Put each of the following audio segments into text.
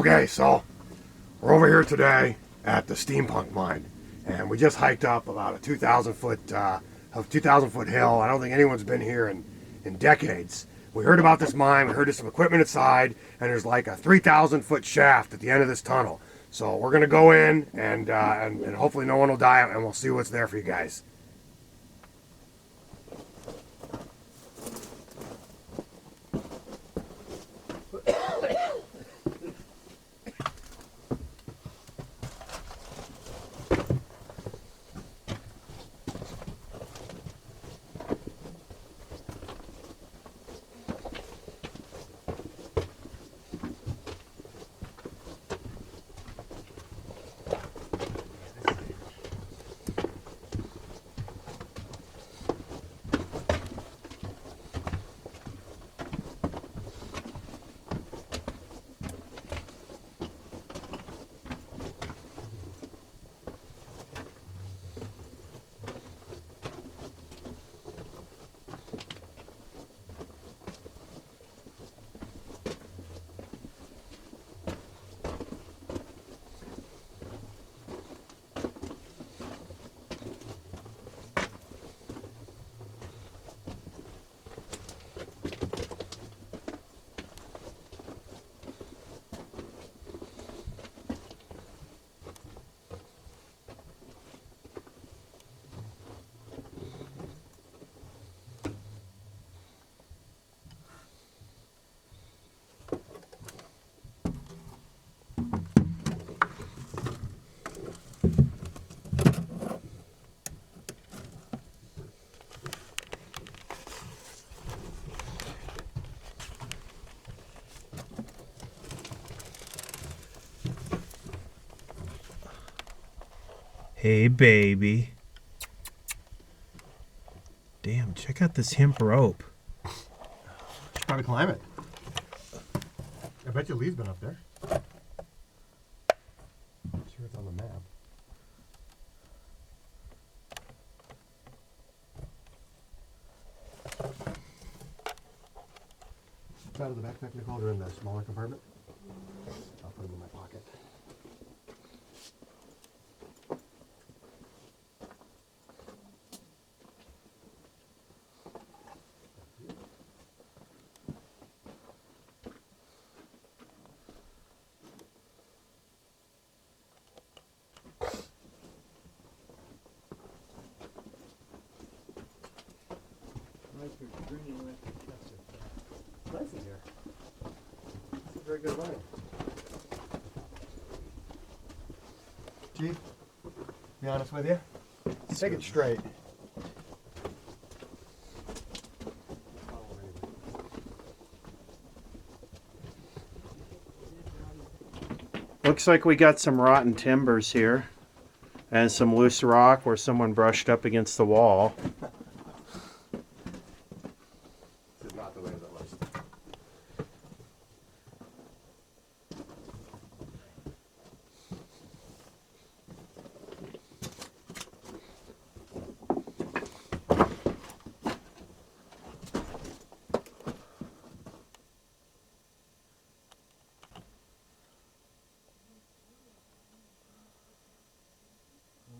Okay, so we're over here today at the steampunk mine, and we just hiked up about a 2,000 foot hill. I don't think anyone's been here in decades. We heard about this mine, we heard there's some equipment inside, and there's like a 3,000 foot shaft at the end of this tunnel. So we're gonna go in and hopefully no one will die, and we'll see what's there for you guys. Hey, baby. Damn, check out this hemp rope. Should probably climb it. I bet you Lee's been up there. I'm sure it's on the map. It's out of the backpack, Nicole. They're in the smaller compartment. I'll put them in my pocket. Nice in here. It's a very good line. Chief, be honest with you. Take it straight. Looks like we got some rotten timbers here and some loose rock where someone brushed up against the wall. This is not the way that looks.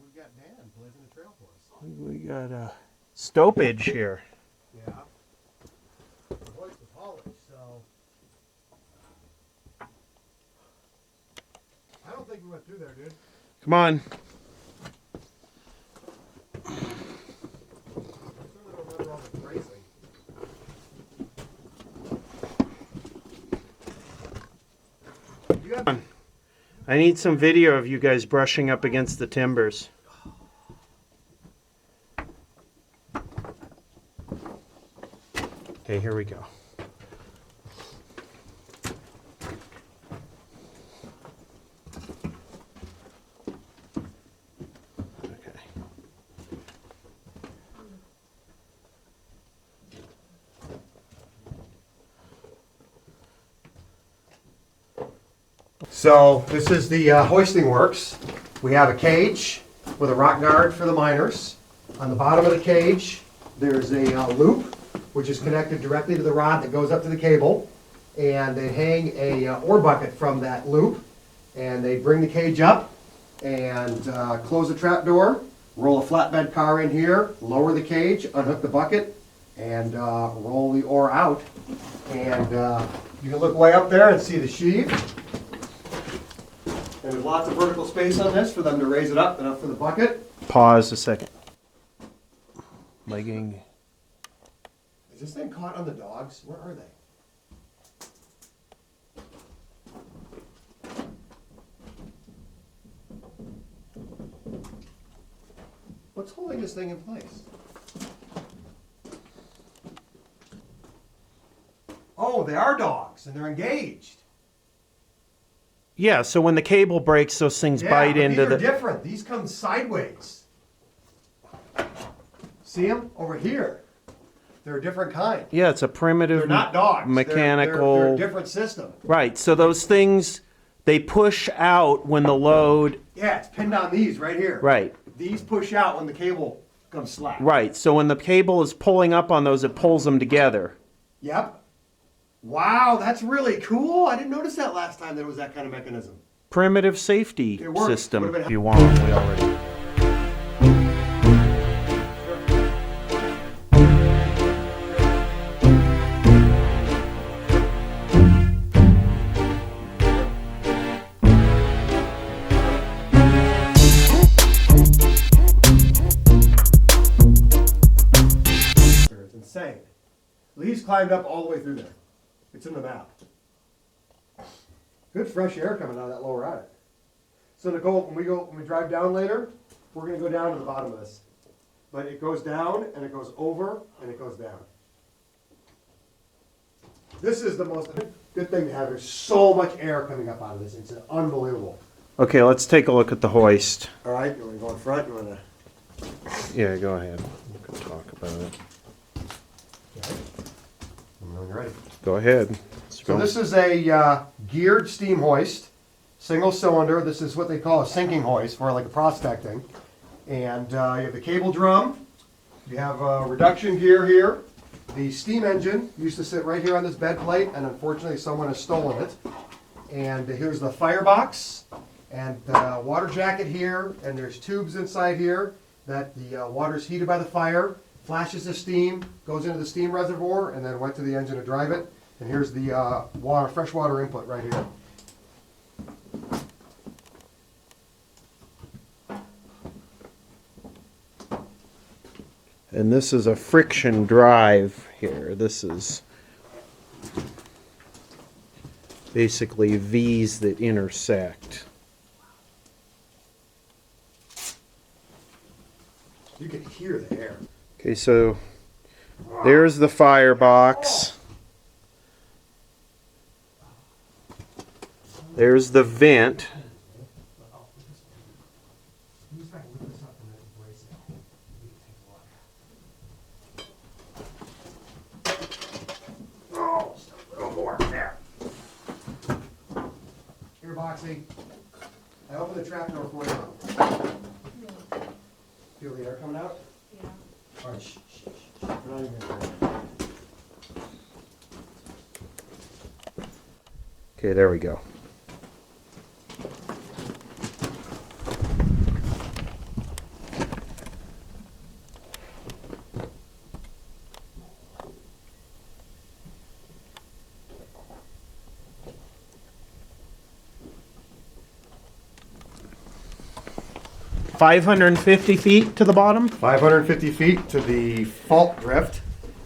We got Dan blazing a trail for us. We got a stoppage here. Yeah. The hoist was polished, so I don't think we went through there, dude. Come on. I certainly don't remember all the racing. You got I need some video of you guys brushing up against the timbers. Okay, here we go. Okay. So this is the hoisting works. We have a cage with a rock guard for the miners. On the bottom of the cage, there's a loop, which is connected directly to the rod that goes up to the cable. and they hang a ore bucket from that loop, and they bring the cage up and close the trap door, roll a flatbed car in here, lower the cage, unhook the bucket, and roll the ore out. And you can look way up there and see the sheave. And there's lots of vertical space on this for them to raise it up and up for the bucket. Pause a second. Legging. Is this thing caught on the dogs? Where are they? What's holding this thing in place? Oh, they are dogs, and they're engaged. Yeah, so when the cable breaks, those things bite but into these are the. different. These come sideways. See them over here? They're a different kind. Yeah, it's a primitive. They're not dogs. Mechanical. They're a different system. Right. So those things, they push out when the load. Yeah, it's pinned on these right here. Right. These push out when the cable comes slack. Right. So when the cable is pulling up on those, it pulls them together. Yep. Wow, that's really cool. I didn't notice that last time there was that kind of mechanism. Primitive safety It works. system. Would've been- If you want, we already. It's insane. Lee's climbed up all the way through there. It's in the map. Good fresh air coming out of that lower attic. So Nicole, when we drive down later, we're gonna go down to the bottom of this. But it goes down and it goes over and it goes down. This is the most good thing to have. There's so much air coming up out of this. It's unbelievable. Okay, let's take a look at the hoist. All right, you wanna go in front? You wanna? Yeah, go ahead. We can talk about it. Okay. When you're ready. Go ahead. So this is a geared steam hoist, single cylinder. This is what they call a sinking hoist for like a prospecting. And you have the cable drum. You have a reduction gear here. The steam engine used to sit right here on this bed plate, and unfortunately someone has stolen it. And here's the firebox and the water jacket here. And there's tubes inside here that the water's heated by the fire, flashes the steam, goes into the steam reservoir, and then went to the engine to drive it. And here's the fresh water input right here. And this is a friction drive here. This is basically V's that intersect. You can hear the air. Okay, so there's the firebox. There's the vent. Oh, a little more there. Here, Boxy. I opened the trap door for you. Feel the air coming out? Yeah. All right, shh, shh, shh. We're not even gonna- Okay, there we go. $550 to the bottom? 550 feet to the fault drift,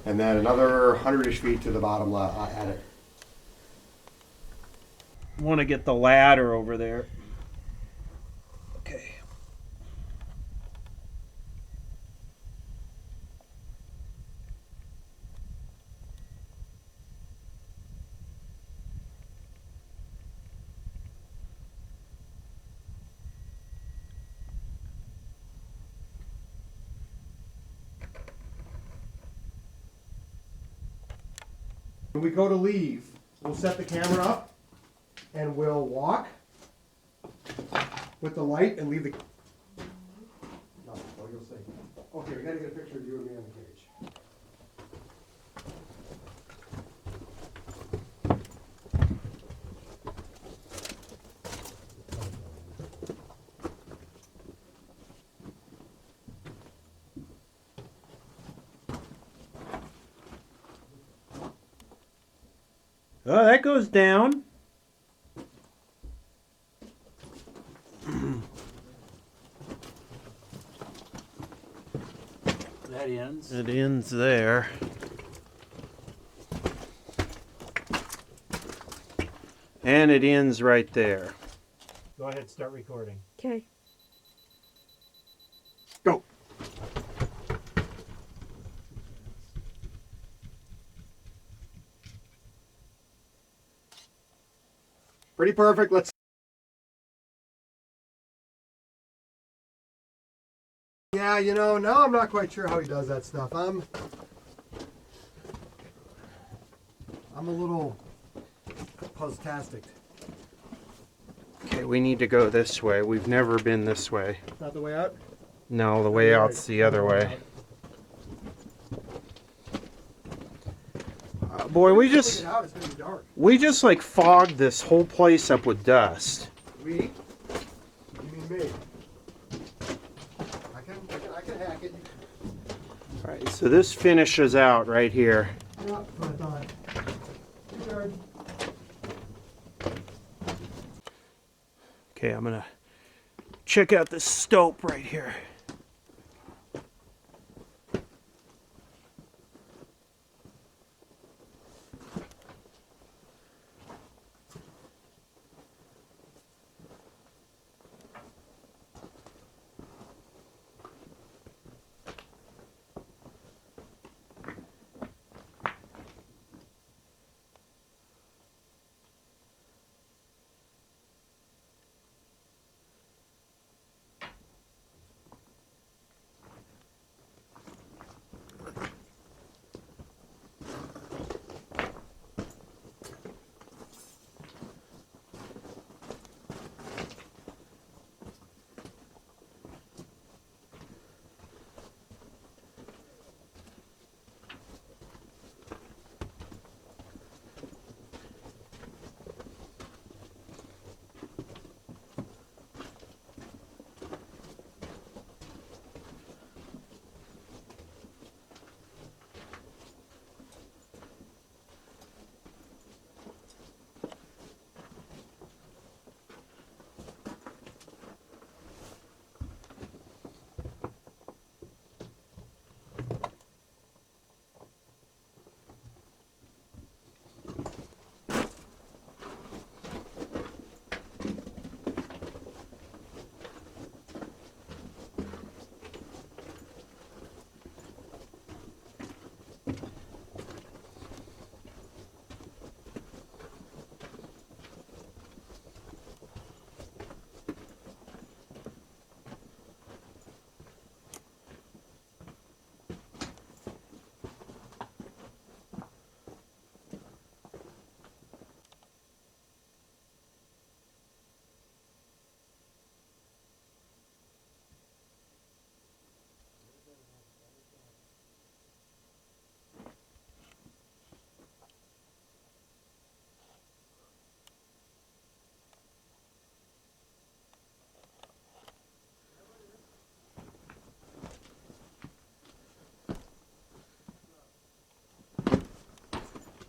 and then another 100-ish feet to the bottom attic. Want to get the ladder over there. Okay. When we go to leave, we'll set the camera up, and we'll walk with the light and leave the. No, you'll see. Okay, we gotta get a picture of you and me on the cage. Oh, that goes down. That ends. It ends there. And it ends right there. Go ahead, start recording. Okay. Go. Pretty perfect. Let's. Yeah, you know, now I'm not quite sure how he does that stuff. I'm a little puzztastic. Okay, we need to go this way. We've never been this way. Not the way out? No, the way out's the other way. Boy, we It's just gonna be dark. like fogged this whole place up with dust. We? You mean me? I can hack it. All right, so this finishes out right here. Yeah, that's what I thought. Too hard. Okay, I'm gonna check out this stope right here.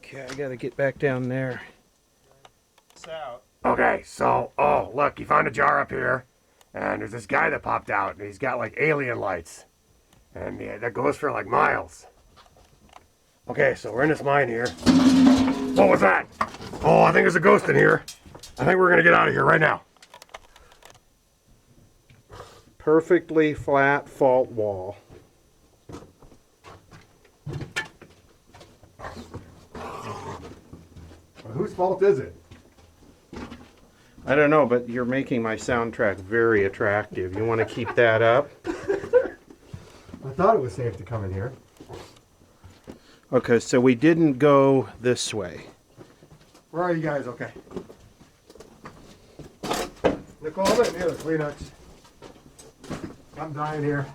Okay, I gotta get back down there. It's out. Okay, so, oh, look, you found a jar up here, and there's this guy that popped out, and he's got like alien lights, and yeah, that goes for like miles. Okay, so we're in this mine here. What was that? Oh, I think there's a ghost in here. I think we're gonna get out of here right now. Perfectly flat fault wall. Whose fault is it? I don't know, but you're making my soundtrack very attractive. You want to keep that up? I thought it was safe to come in here. Okay, so we didn't go this way. Where are you guys? Okay. Nicole, I'm in here, the Kleenex. I'm dying here.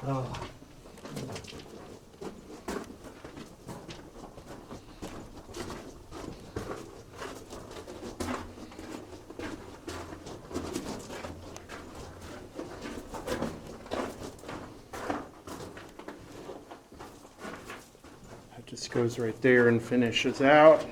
Oh. This goes right there and finishes out.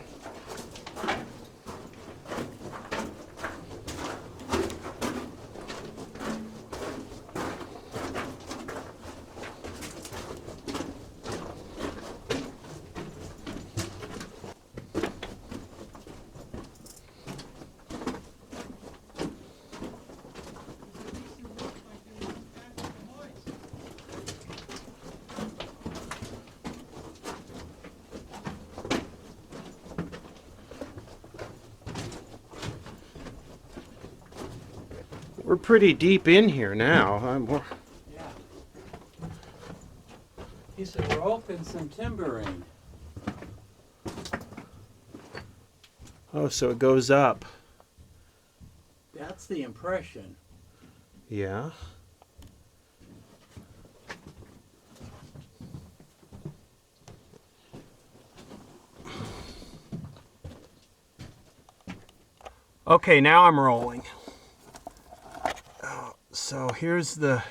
We're pretty deep in here now. Yeah. Piece of rope and some timbering. Oh, so it goes up. That's the impression. Yeah. Okay, now I'm rolling. So here's the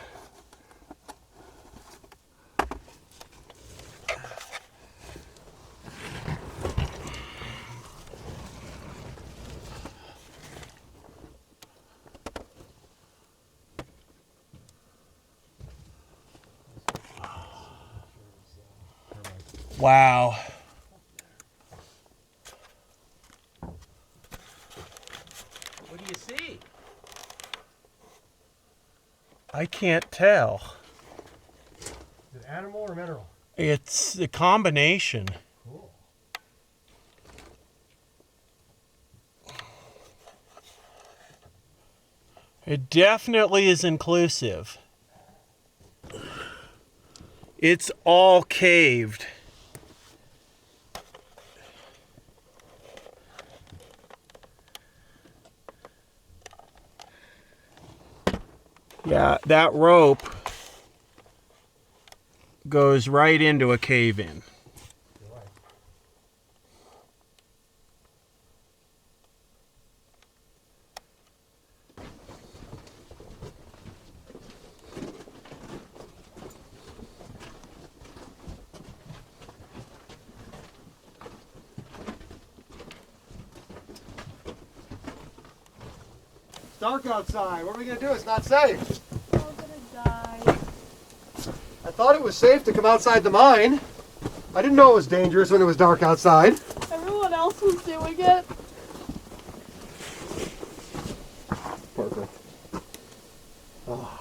wow. What do you see? I can't tell. Is it animal or mineral? It's a combination. Cool. It definitely is inclusive. It's all caved. Yeah, that rope goes right into a cave-in. It's dark outside. What are we going to do? It's not safe. We're all gonna die. I thought it was safe to come outside the mine. I didn't know it was dangerous when it was dark outside. Everyone else was doing it. Perfect. Oh.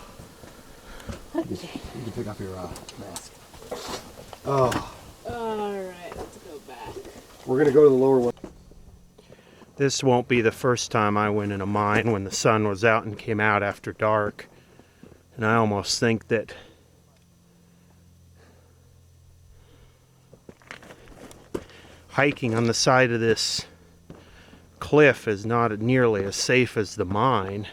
You can pick up your mask. Oh. Alright, let's go back. We're going to go to the lower one. This won't be the first time I went in a mine when the sun was out and came out after dark. And I almost think that hiking on the side of this cliff is not nearly as safe as the mine.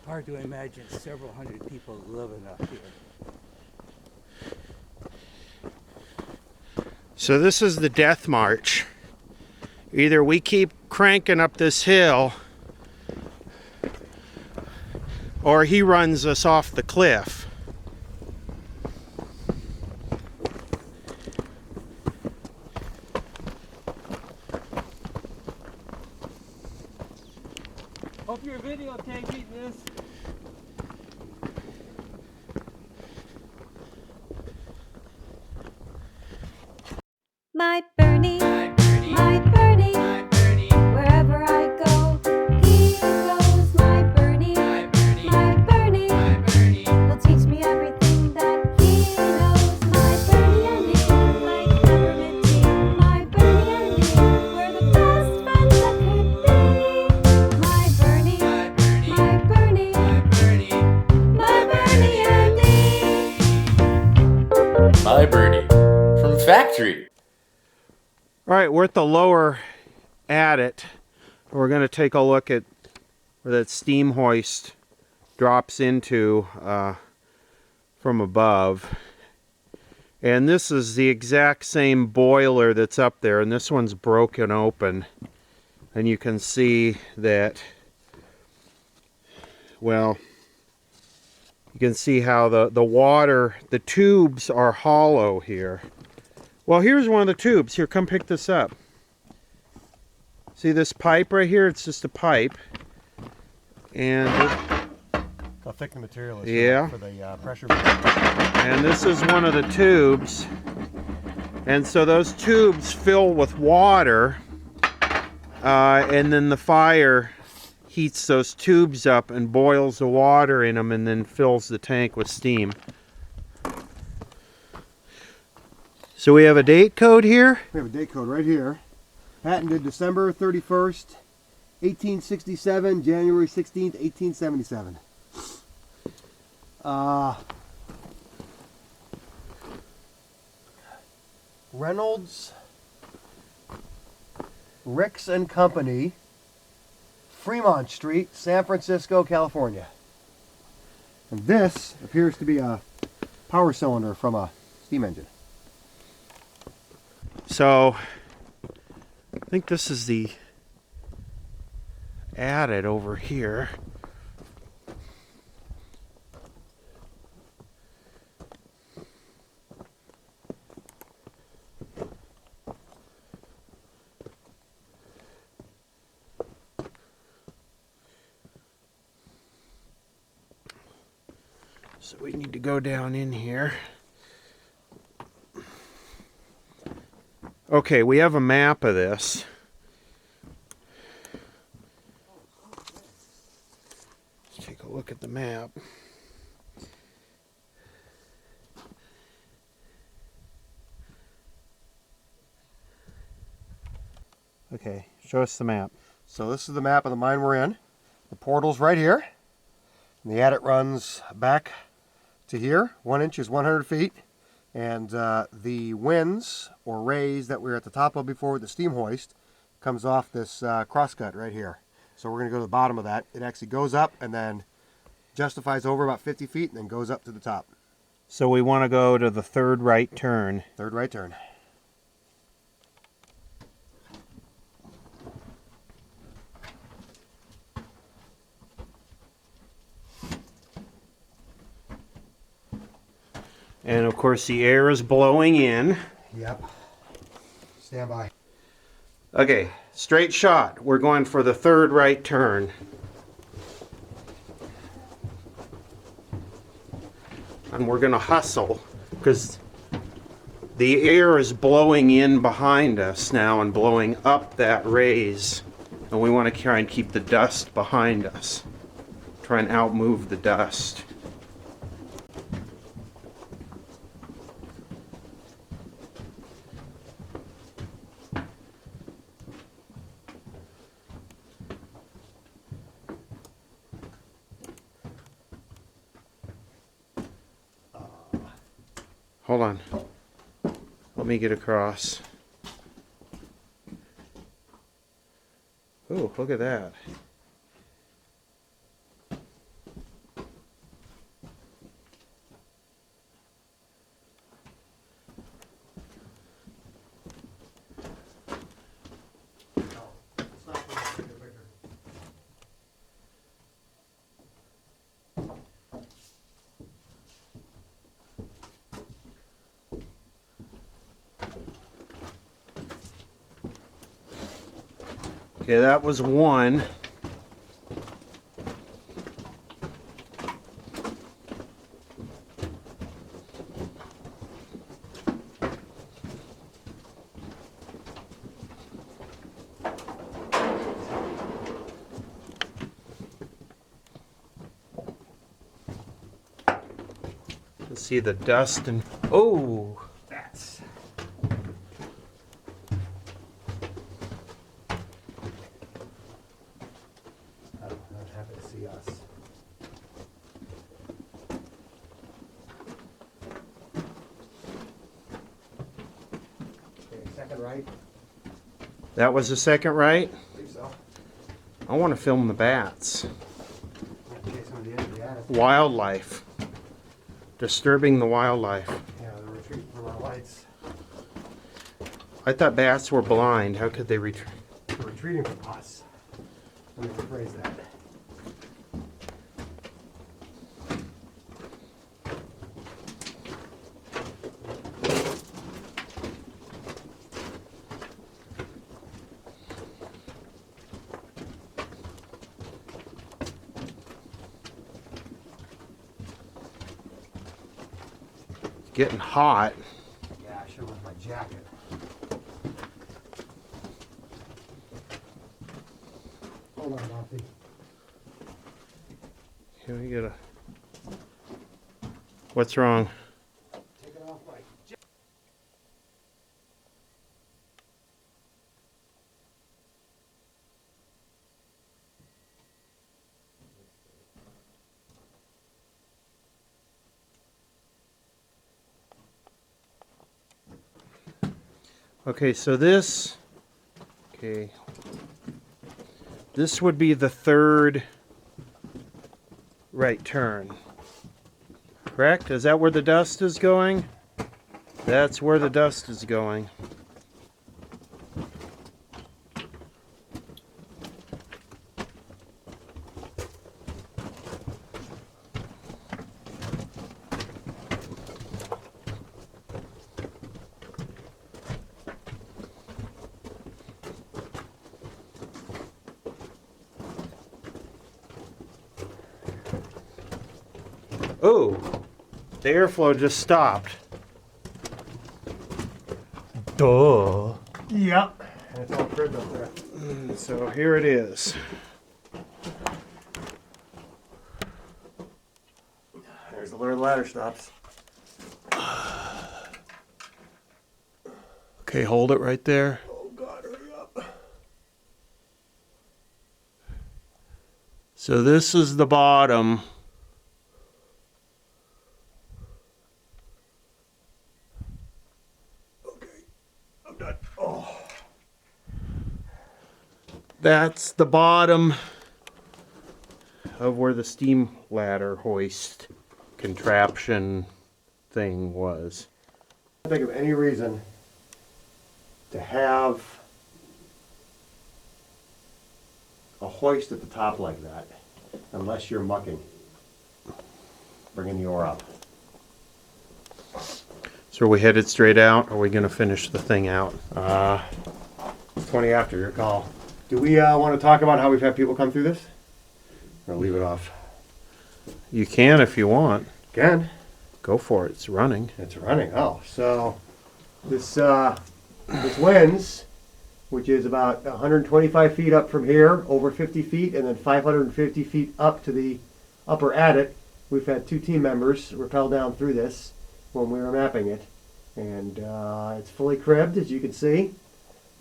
Hard to imagine several hundred people living up here. So this is the death march. Either we keep cranking up this hill or he runs us off the cliff. Hope you're videotaping this. My Bernie, my Bernie, wherever I go, he goes. My Bernie, my Bernie, he'll teach me everything that he knows. My Bernie and me, like peppermint tea. My Bernie and me, we're the best friends that could be. My Bernie, my Bernie, my Bernie and me. My Birdie from Factory. All right, we're at the lower adit. We're going to take a look at where that steam hoist drops into from above. And this is the exact same boiler that's up there, and this one's broken open. And you can see that, well, you can see how the water, the tubes are hollow here. Well, here's one of the tubes. Here, come pick this up. See this pipe right here? It's just a pipe. And How thick the material is Yeah. for the pressure. and this is one of the tubes. And so those tubes fill with water, and then the fire heats those tubes up and boils the water in them and then fills the tank with steam. So we have a date code here. We have a date code right here. Patented December 31st, 1867, January 16th, 1877. Reynolds, Ricks and Company, Fremont Street, San Francisco, California. And this appears to be a power cylinder from a steam engine. So I think this is the adit over here. So we need to go down in here. Okay, we have a map of this. Let's take a look at the map. Okay, show us the map. So this is the map of the mine we're in. The portal's right here. And the adit runs back to here. 1 inch is 100 feet. And the winds or rays that we were at the top of before with the steam hoist comes off this crosscut right here. So we're going to go to the bottom of that. It actually goes up and then justifies over about 50 feet and then goes up to the top. So we want to go to the third right turn. Third right turn. And of course the air is blowing in. Yep. Stand by. Okay, straight shot. We're going for the third right turn. And we're going to hustle because the air is blowing in behind us now and blowing up that raise. And we want to try and keep the dust behind us. Try and outmove the dust. Hold on. Let me get across. Oh, look at that. Okay, that was one. Let's see the dust and oh, that's. I'm happy to see us. Okay, second right. That was the second right. I believe so. I want to film the bats. Okay, so the end of the attic. Wildlife. Disturbing the wildlife. Yeah, they're retreating from our lights. I thought bats were blind. How could they retreat? They're retreating from us. Let me rephrase that. Getting hot. Yeah, I should with my jacket. Hold on, Monty. Here we get a. What's wrong? Taking off my jacket. Okay, so this. Okay. This would be the third right turn. Correct? Is that where the dust is going? That's where the dust is going. Oh, the airflow just stopped. Duh. Yep. And it's all cribbed up there. So here it is. There's where the ladder stops. Okay, hold it right there. Oh God, hurry up. So this is the bottom. Okay, I'm done. Oh. That's the bottom of where the steam ladder hoist contraption thing was. I can't think of any reason to have a hoist at the top like that unless you're mucking, bringing the ore up. So are we headed straight out, or are we going to finish the thing out? 20 after, your call. Do we want to talk about how we've had people come through this? Or leave it off? You can if you want. Again, Go for it. It's running. it's running. Oh, so this winds, which is about 125 feet up from here, over 50 feet, and then 550 feet up to the upper adit. We've had 2 team members rappel down through this when we were mapping it. And it's fully cribbed, as you can see,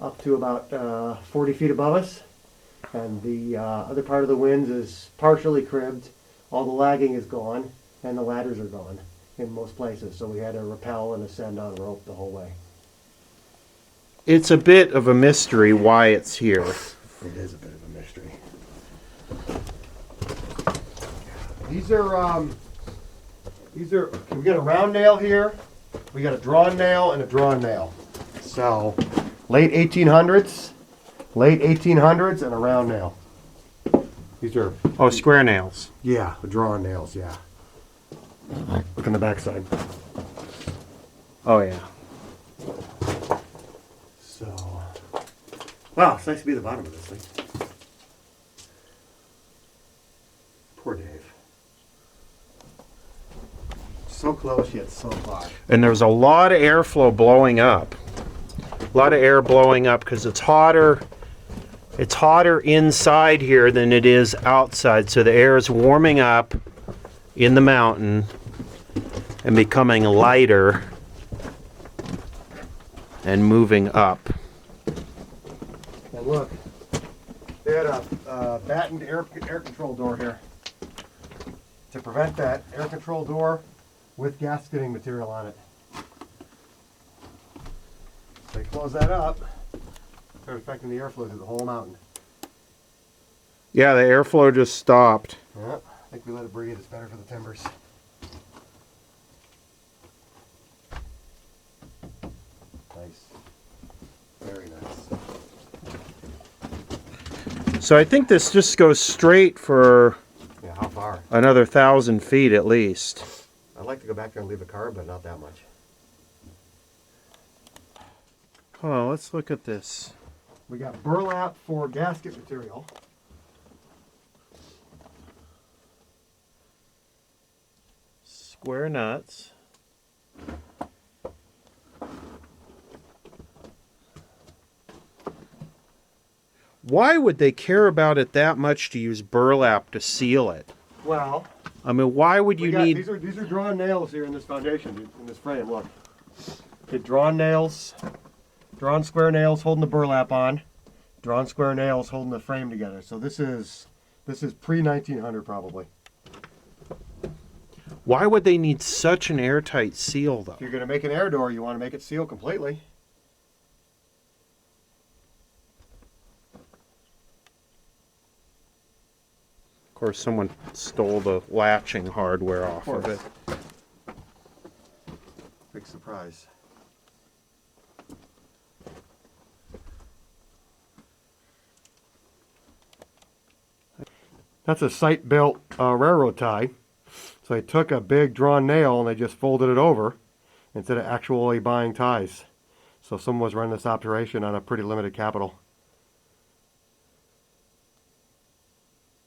up to about 40 feet above us. And the other part of the winds is partially cribbed. All the lagging is gone, and the ladders are gone in most places. So we had to rappel and ascend on rope the whole way. It's a bit of a mystery why it's here. It is a bit of a mystery. These are, we got a round nail here, we got a drawn nail and a drawn nail. So, late 1800s and a round nail. These are, Oh, square nails. yeah, the drawn nails, yeah. Look on the backside. Oh, yeah. So, wow, it's nice to be at the bottom of this thing. Poor Dave. So close yet so far. And there's a lot of airflow blowing up. A lot of air blowing up because it's hotter. It's hotter inside here than it is outside. So the air is warming up in the mountain and becoming lighter and moving up. And look, they had a battened air control door here to prevent that air control door with gasketing material on it. They close that up, start affecting the airflow through the whole mountain. Yeah, the airflow just stopped. Yeah, I think we let it breathe. It's better for the timbers. nice. Very nice. So I think this just goes straight for Yeah, how far? another 1,000 feet at least. I'd like to go back there and leave a card, but not that much. Oh, let's look at this. We got burlap for gasket material. Square nuts. Why would they care about it that much to use burlap to seal it? Well, I mean, why would you need... these are drawn nails here in this foundation, in this frame. Look, get drawn nails, drawn square nails holding the burlap on, drawn square nails holding the frame together. So this is pre 1900 probably. Why would they need such an airtight seal, though? If you're going to make an air door, you want to make it seal completely. Of course, someone stole the latching hardware off of it. Big surprise. That's a site-built railroad tie. So I took a big drawn nail and I just folded it over instead of actually buying ties. So someone was running this operation on a pretty limited capital.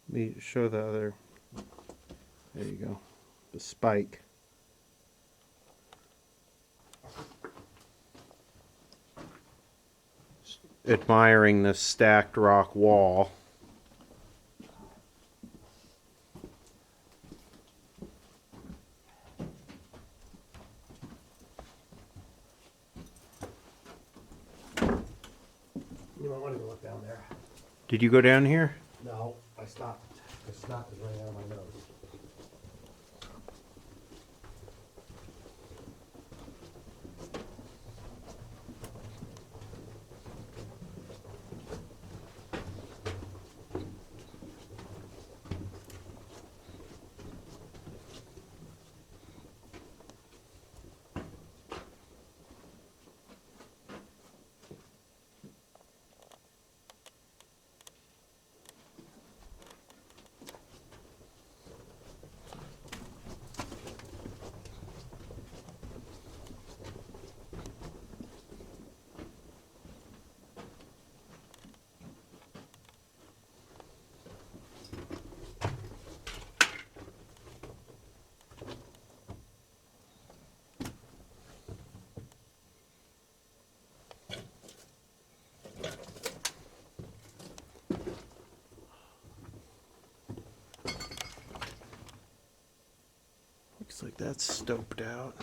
Let me show the other. There you go. The spike. Admiring this stacked rock wall. You might want to go look down there. Did you go down here? No, I stopped. The snot is running out of my nose. Looks like that's stoped out.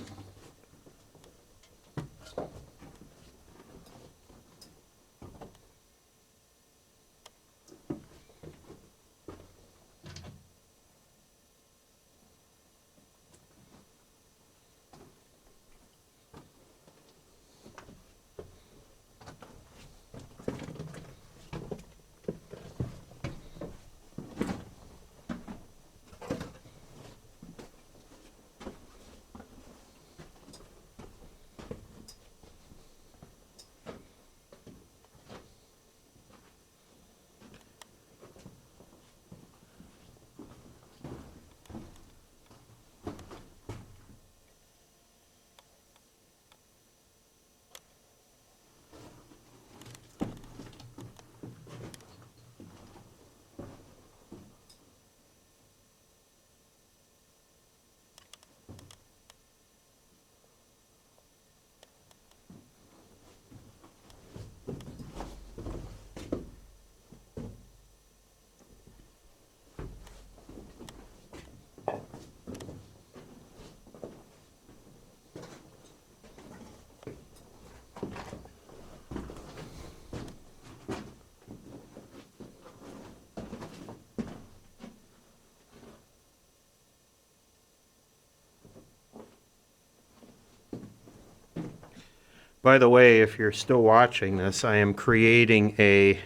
By the way, if you're still watching this, I am creating a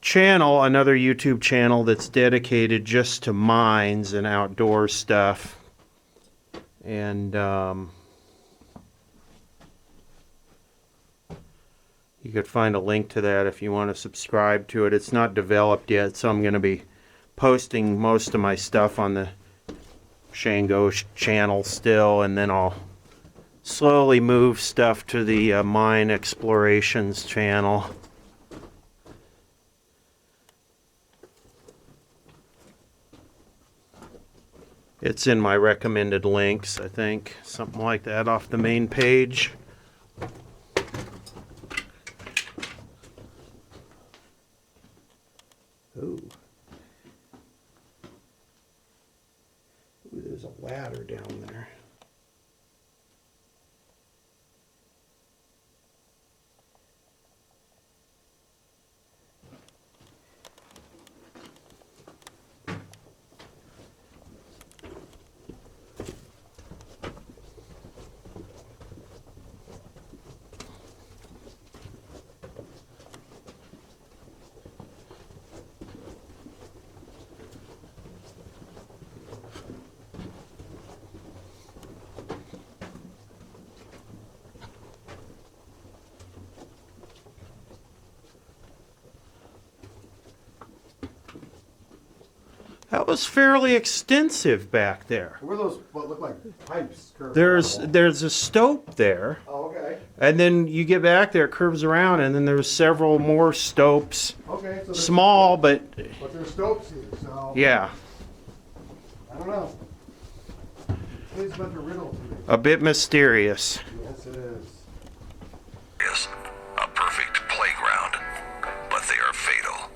channel, another YouTube channel that's dedicated just to mines and outdoor stuff. And You could find a link to that if you want to subscribe to it. It's not developed yet, so I'm going to be posting most of my stuff on the Shango channel still, and then I'll slowly move stuff to the Mine Explorations channel. It's in my recommended links, I think. Something like that off the main page. Ooh. Ooh, there's a ladder down there. That was fairly extensive back there. Where are those, what look like pipes? curved There's around? there's a stope there, Oh, okay. and then you get back there, it curves around, and then there's several more stopes. Okay. So there's- Small, but But there's stopes here, so. yeah, I don't know. It's but a riddle to me. a bit mysterious. Yes, it is. Is a perfect playground, but they are fatal.